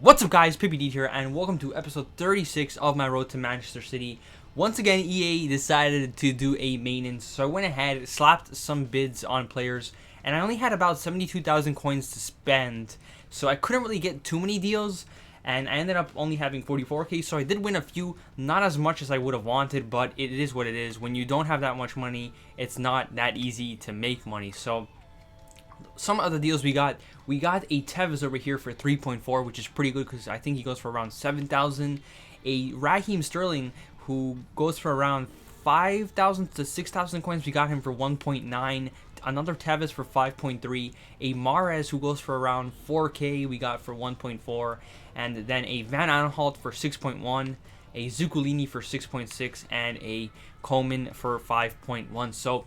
What's up guys, PPD here and welcome to episode 36 of my road to Manchester City. Once again, EA decided to do a maintenance, so I went ahead, slapped some bids on players, and I only had about 72,000 coins to spend, so I couldn't really get too many deals, and I ended up only having 44k, so I did win a few, not as much as I would have wanted, but it is what it is. When you don't have that much money, it's not that easy to make money. So some of the deals we got a Tevez over here for 3.4, which is pretty good because I think he goes for around 7,000. A Raheem Sterling who goes for around 5,000 to 6,000 coins. We got him for 1.9. Another Tevez for 5.3. A Mahrez who goes for around 4k. We got for 1.4. And then a Van Aanholt for 6.1. A Zuccolini for 6.6. And a Coleman for 5.1. So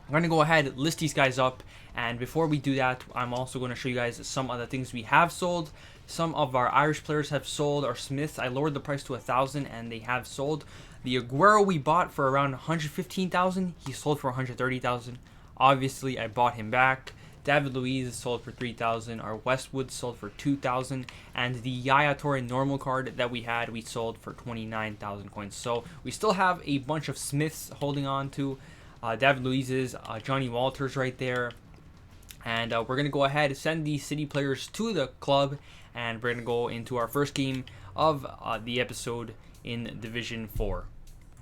I'm going to go ahead and list these guys up, and before we do that, I'm also going to show you guys some of the things we have sold. Some of our Irish players have sold. Our Smiths, I lowered the price to 1,000 and they have sold. The Aguero we bought for around 115,000, he sold for 130,000. Obviously, I bought him back. David Luiz sold for 3,000. Our Westwood sold for 2,000, and the Yaya Toure normal card that we had, we sold for 29,000 coins. So we still have a bunch of Smiths holding on to. David Luiz's, Johnny Walters right there. And we're going to go ahead and send these City players to the club. And we're going to go into our first game of the episode in Division 4.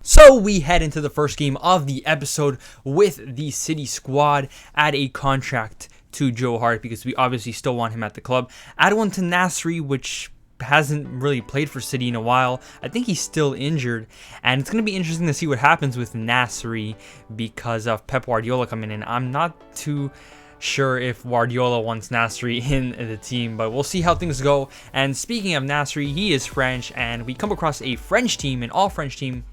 So we head into the first game of the episode with the City squad. Add a contract to Joe Hart because we obviously still want him at the club. Add one to Nasri, which hasn't really played for City in a while. I think he's still injured, and it's going to be interesting to see what happens with Nasri because of Pep Guardiola coming in. I'm not too sure if Guardiola wants Nasri in the team, but we'll see how things go. And speaking of Nasri, he is French, and we come across a French team, an all-French team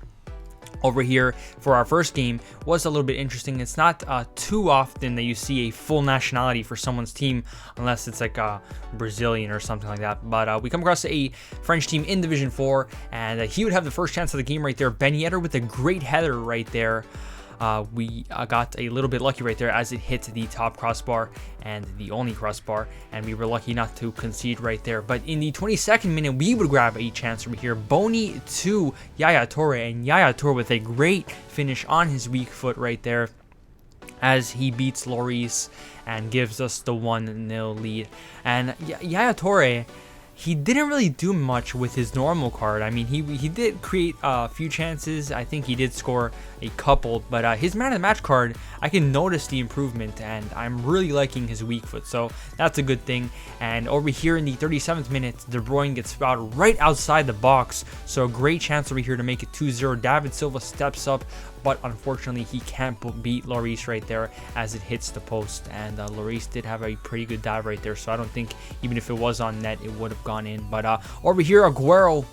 over here for our first game. Was a little bit interesting. It's not too often that you see a full nationality for someone's team unless it's like a Brazilian or something like that. But we come across a French team in Division 4, and he would have the first chance of the game right there. Ben Yedder with a great header right there. We got a little bit lucky right there as it hit the top crossbar and the only crossbar, and we were lucky not to concede right there. But in the 22nd minute, we would grab a chance from here. Bony to Yaya Toure, and Yaya Toure with a great finish on his weak foot right there as he beats Lloris and gives us the 1-0 lead. And Yaya Toure, he didn't really do much with his normal card. I mean, he did create a few chances. I think he did score a couple, but his man of the match card, I can notice the improvement, and I'm really liking his weak foot, so that's a good thing. And over here in the 37th minute, De Bruyne gets fouled right outside the box, so a great chance over here to make it 2-0. David Silva steps up, but unfortunately he can't beat Lloris right there as it hits the post. And Lloris did have a pretty good dive right there, so I don't think even if it was on net it would have gone in. But over here, Aguero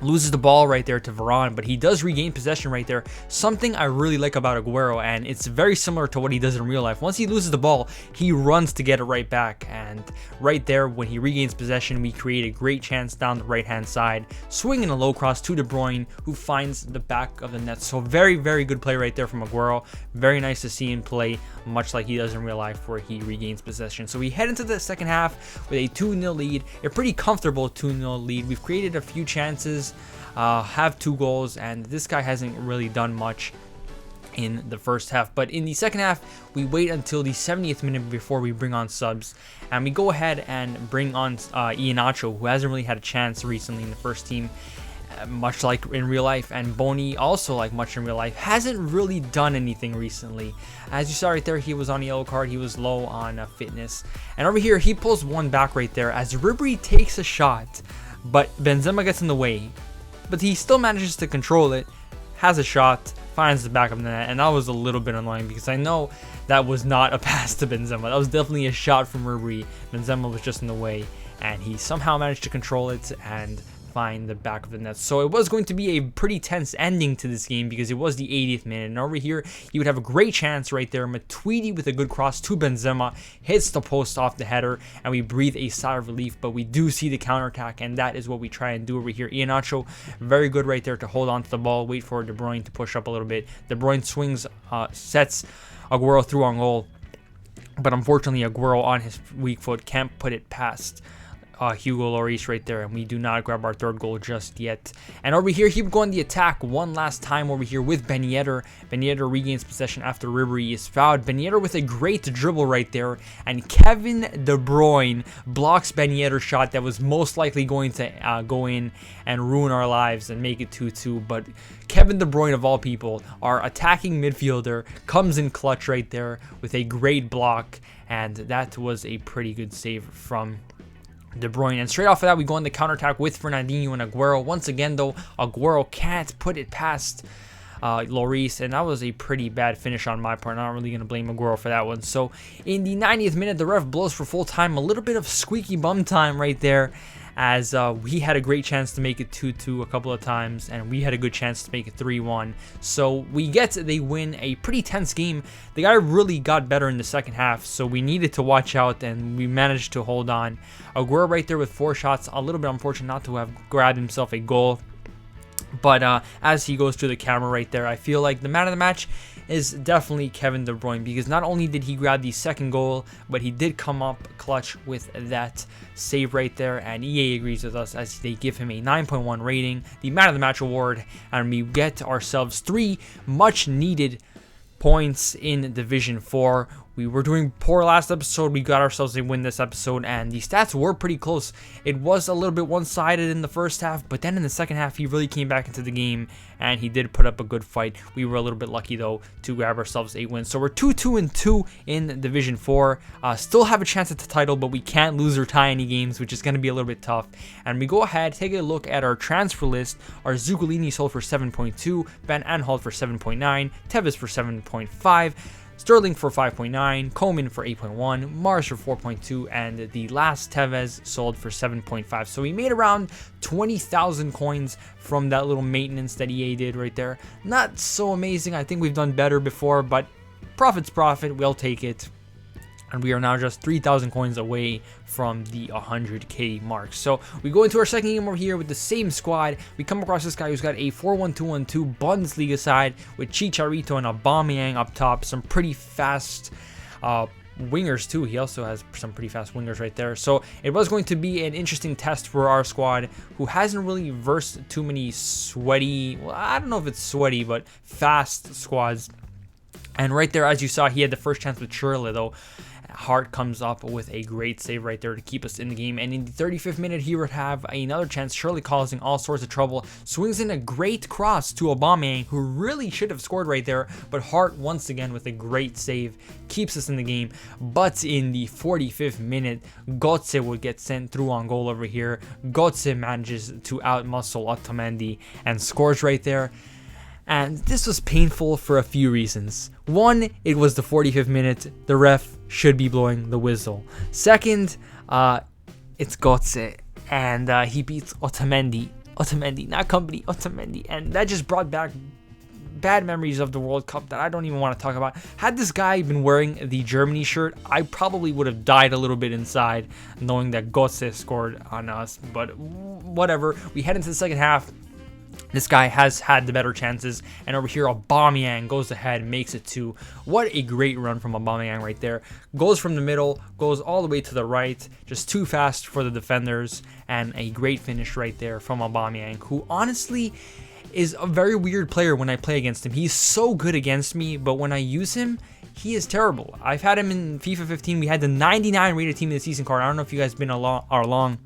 loses the ball right there to Varane, but he does regain possession right there. Something I really like about Aguero, and it's very similar to what he does in real life. Once he loses the ball, he runs to get it right back, and right there when he regains possession, we create a great chance down the right hand side, swinging a low cross to De Bruyne, who finds the back of the net. So very, very good play right there from Aguero. Very nice to see him play much like he does in real life where he regains possession. So we head into the second half with a 2-0 lead, a pretty comfortable 2-0 lead. We've created a few chances, have 2 goals, and this guy hasn't really done much in the first half. But in the second half, we wait until the 70th minute before we bring on subs, and we go ahead and bring on Iheanacho, who hasn't really had a chance recently in the first team, much like in real life. And Bony, also like much in real life, hasn't really done anything recently. As you saw right there, he was on a yellow card. He was low on fitness. And over here, he pulls one back right there as Ribery takes a shot, but Benzema gets in the way. But he still manages to control it, has a shot, finds the back of the net, and that was a little bit annoying because I know that was not a pass to Benzema. That was definitely a shot from Ribery. Benzema was just in the way, and he somehow managed to control it and find the back of the net. So it was going to be a pretty tense ending to this game because it was the 80th minute. And over here, you would have a great chance right there. Matuidi with a good cross to Benzema, hits the post off the header, and we breathe a sigh of relief. But we do see the counterattack, and that is what we try and do over here. Iheanacho, very good right there to hold on to the ball, wait for De Bruyne to push up a little bit. De Bruyne swings, sets Aguero through on goal. But unfortunately, Aguero on his weak foot can't put it past Hugo Lloris right there, and we do not grab our third goal just yet. And over here, he would go on the attack one last time over here with Ben Yedder. Ben Yedder regains possession after Ribery is fouled. Ben Yedder with a great dribble right there, and Kevin De Bruyne blocks Ben Yedder's shot that was most likely going to go in and ruin our lives and make it 2-2. But Kevin De Bruyne, of all people, our attacking midfielder, comes in clutch right there with a great block, and that was a pretty good save from De Bruyne. And straight off of that, we go on the counterattack with Fernandinho and Aguero. Once again, though, Aguero can't put it past Lloris, and that was a pretty bad finish on my part. Not really going to blame Aguero for that one. So in the 90th minute, the ref blows for full time. A little bit of squeaky bum time right there, as we had a great chance to make it 2-2 a couple of times, and we had a good chance to make it 3-1. So they win a pretty tense game. The guy really got better in the second half, so we needed to watch out, and we managed to hold on. Aguero right there with 4 shots. A little bit unfortunate not to have grabbed himself a goal. But as he goes to the camera right there, I feel like the man of the match is definitely Kevin De Bruyne, because not only did he grab the second goal, but he did come up clutch with that save right there, and EA agrees with us as they give him a 9.1 rating, the man of the match award, and we get ourselves 3 much needed points in Division 4. We were doing poor last episode. We got ourselves a win this episode, and the stats were pretty close. It was a little bit one-sided in the first half, but then in the second half, he really came back into the game, and he did put up a good fight. We were a little bit lucky, though, to grab ourselves a win. So we're 2-2-2 in Division 4. Still have a chance at the title, but we can't lose or tie any games, which is going to be a little bit tough. And we go ahead, take a look at our transfer list. Our Zuccolini sold for 7.2, Van Aanholt for 7.9, Tevez for 7.5, Sterling for 5.9, Koeman for 8.1, Mars for 4.2, and the last Tevez sold for 7.5. So we made around 20,000 coins from that little maintenance that EA did right there. Not so amazing. I think we've done better before, but profit's profit. We'll take it. And we are now just 3,000 coins away from the 100k mark. So we go into our second game over here with the same squad. We come across this guy who's got a 4-1-2-1-2 Bundesliga side with Chicharito and Aubameyang up top. Some pretty fast wingers too. He also has some pretty fast wingers right there. So it was going to be an interesting test for our squad, who hasn't really versed too many sweaty, well, I don't know if it's sweaty, but fast squads. And right there, as you saw, he had the first chance with Shirley, though. Hart comes up with a great save right there to keep us in the game. And in the 35th minute, he would have another chance. Shirley causing all sorts of trouble. Swings in a great cross to Aubameyang, who really should have scored right there. But Hart, once again, with a great save, keeps us in the game. But in the 45th minute, Götze would get sent through on goal over here. Götze manages to outmuscle Otamendi and scores right there. And this was painful for a few reasons. One, it was the 45th minute. The ref should be blowing the whistle. Second, it's Götze, and he beats Otamendi, not company, Otamendi. And that just brought back bad memories of the World Cup that I don't even want to talk about. Had this guy been wearing the Germany shirt, I probably would have died a little bit inside knowing that Götze scored on us. But whatever. We head into the second half. This guy has had the better chances, and over here Aubameyang goes ahead, makes it 2. What a great run from Aubameyang right there. Goes from the middle, goes all the way to the right, just too fast for the defenders, and a great finish right there from Aubameyang, who honestly is a very weird player when I play against him. He's so good against me, but when I use him, he is terrible. I've had him in FIFA 15. We had the 99 rated team of the season card. I don't know if you guys been along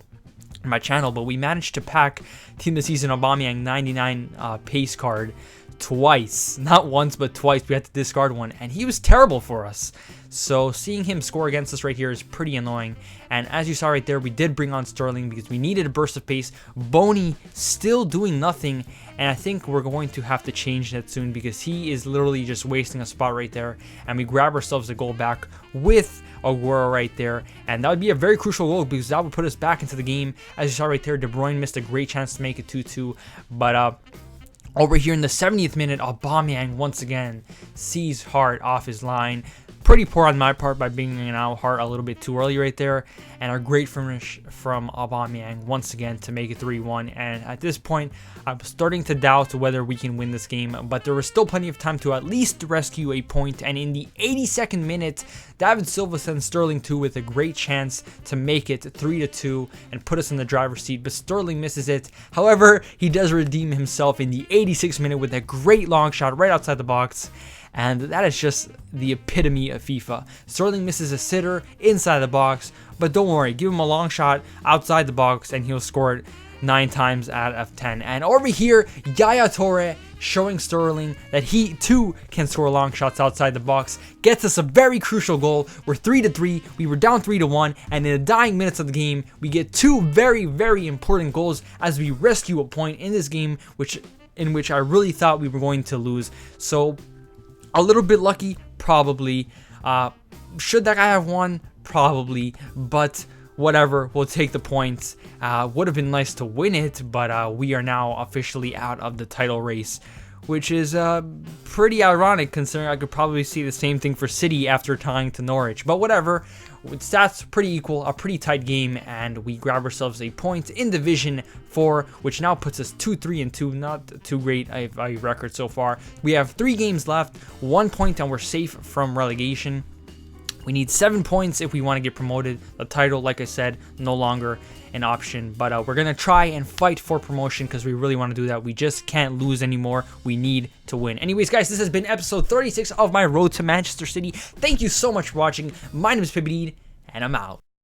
my channel, but we managed to pack Team of the Season Aubameyang 99 pace card twice. Not once, but twice. We had to discard one, and he was terrible for us. So seeing him score against us right here is pretty annoying. And as you saw right there, we did bring on Sterling because we needed a burst of pace. Boney still doing nothing, and I think we're going to have to change that soon because he is literally just wasting a spot right there. And we grab ourselves a goal back with Aguero right there, and that would be a very crucial goal because that would put us back into the game. As you saw right there, De Bruyne missed a great chance to make it 2-2, but over here in the 70th minute, Aubameyang once again sees Hart off his line, Pretty poor on my part by bringing out Hart a little bit too early right there. And our great finish from Aubameyang once again to make it 3-1. And at this point, I'm starting to doubt whether we can win this game. But there was still plenty of time to at least rescue a point. And in the 82nd minute, David Silva sends Sterling 2 with a great chance to make it 3-2 and put us in the driver's seat. But Sterling misses it. However, he does redeem himself in the 86th minute with a great long shot right outside the box. And that is just the epitome of FIFA. Sterling misses a sitter inside the box, but don't worry, give him a long shot outside the box and he'll score it 9 times out of 10. And over here, Yaya Toure showing Sterling that he too can score long shots outside the box, gets us a very crucial goal. We're 3-3, we were down 3-1, and in the dying minutes of the game, we get 2 very, very important goals as we rescue a point in this game, in which I really thought we were going to lose. So a little bit lucky, probably. Should that guy have won? Probably. But whatever, we'll take the points. Would have been nice to win it, but we are now officially out of the title race, which is pretty ironic considering I could probably see the same thing for City after tying to Norwich. But whatever, with stats pretty equal, a pretty tight game, and we grab ourselves a point in Division 4, which now puts us 2-3-2, not too great a record so far. We have 3 games left, 1 point, and we're safe from relegation. We need 7 points if we want to get promoted. The title, like I said, no longer an option. But we're going to try and fight for promotion because we really want to do that. We just can't lose anymore. We need to win. Anyways, guys, this has been episode 36 of my Road to Manchester City. Thank you so much for watching. My name is Pibidid, and I'm out.